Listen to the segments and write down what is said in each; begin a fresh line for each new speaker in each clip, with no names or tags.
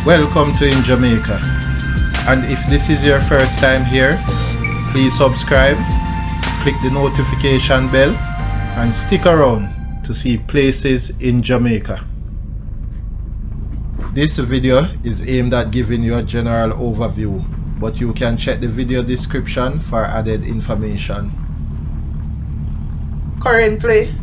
Welcome to In Jamaica. And if this is your first time here, please subscribe, click the notification bell, and stick around to see places in Jamaica. This video is aimed at giving you a general overview, but you can check the video description for added information. Currently,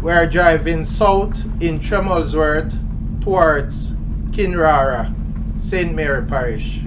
we are driving south in Tremolsworth towards Kinrara, St. Mary Parish.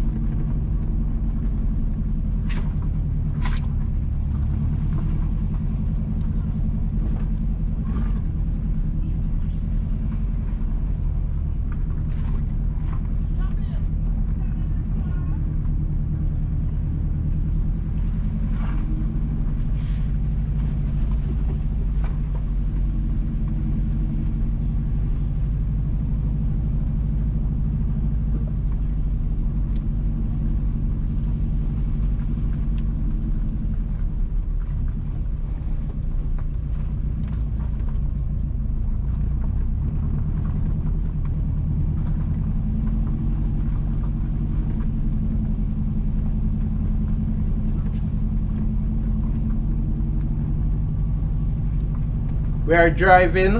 We are driving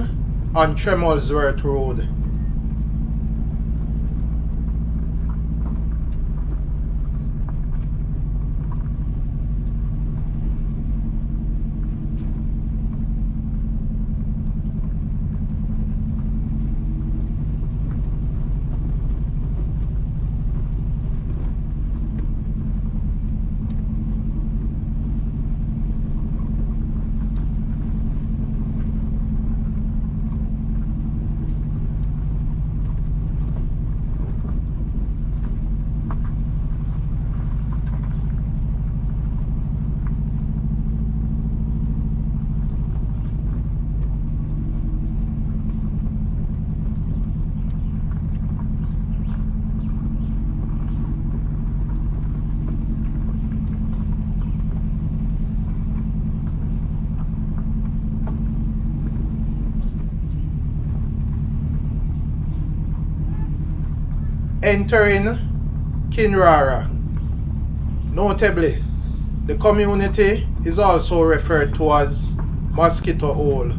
on Tremolsworth Road. Entering Kinrara. Notably, the community is also referred to as Mosquito Hole.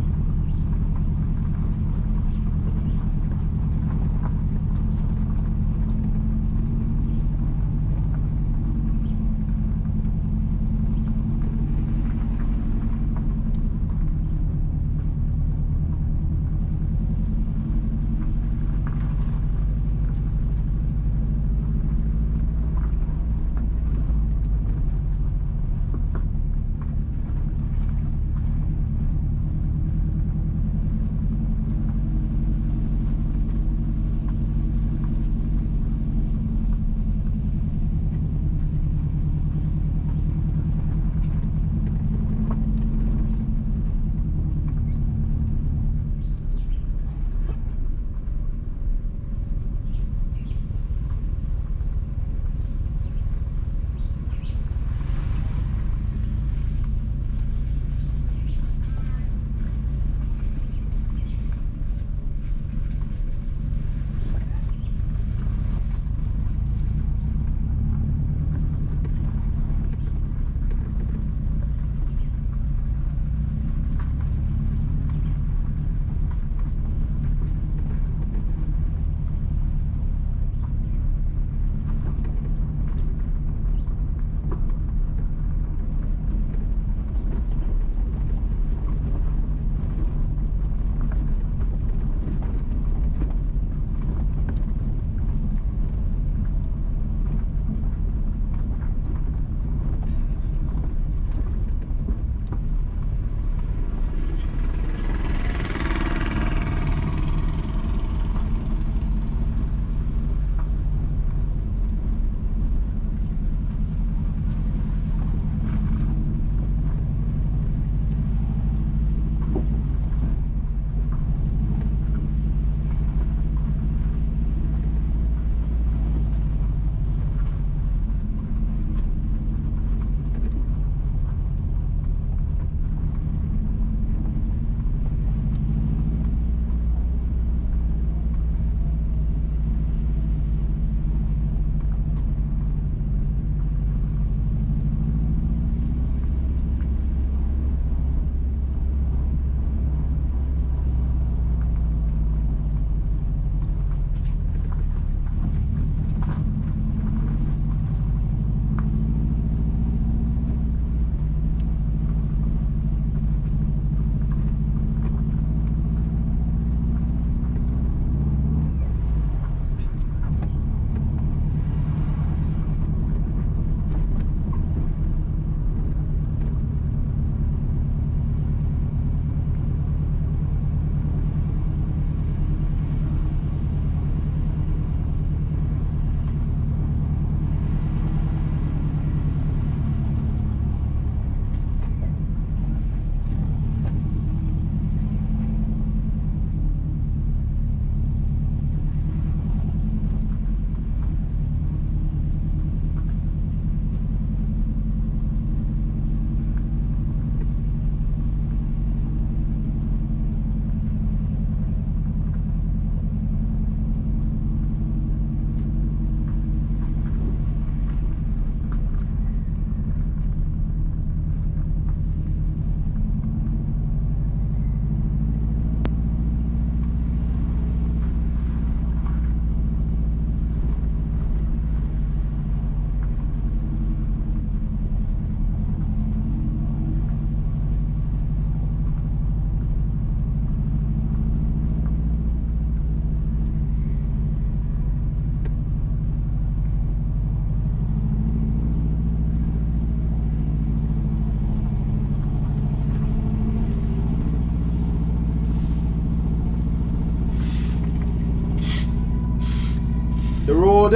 The road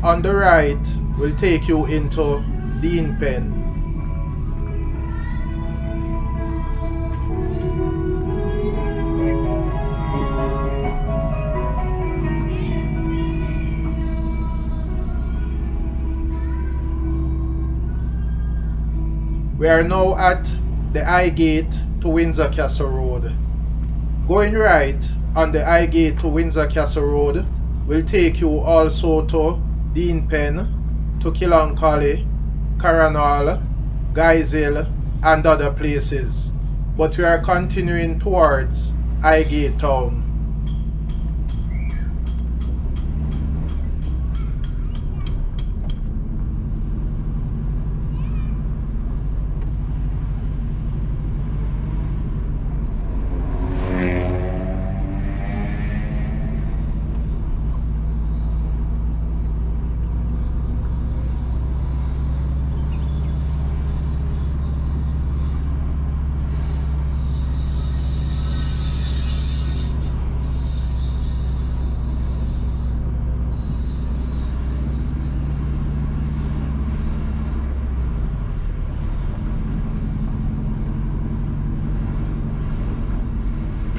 on the right will take you into Dean Pen. We are now at the I Gate to Windsor Castle Road. Going right on the I Gate to Windsor Castle Road will take you also to Dean Pen, to Killancally, Carranall, Guyshill and other places. But we are continuing towards Highgate Town.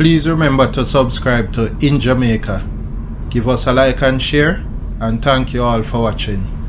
Please remember to subscribe to In Jamaica. Give us a like and share, and thank you all for watching.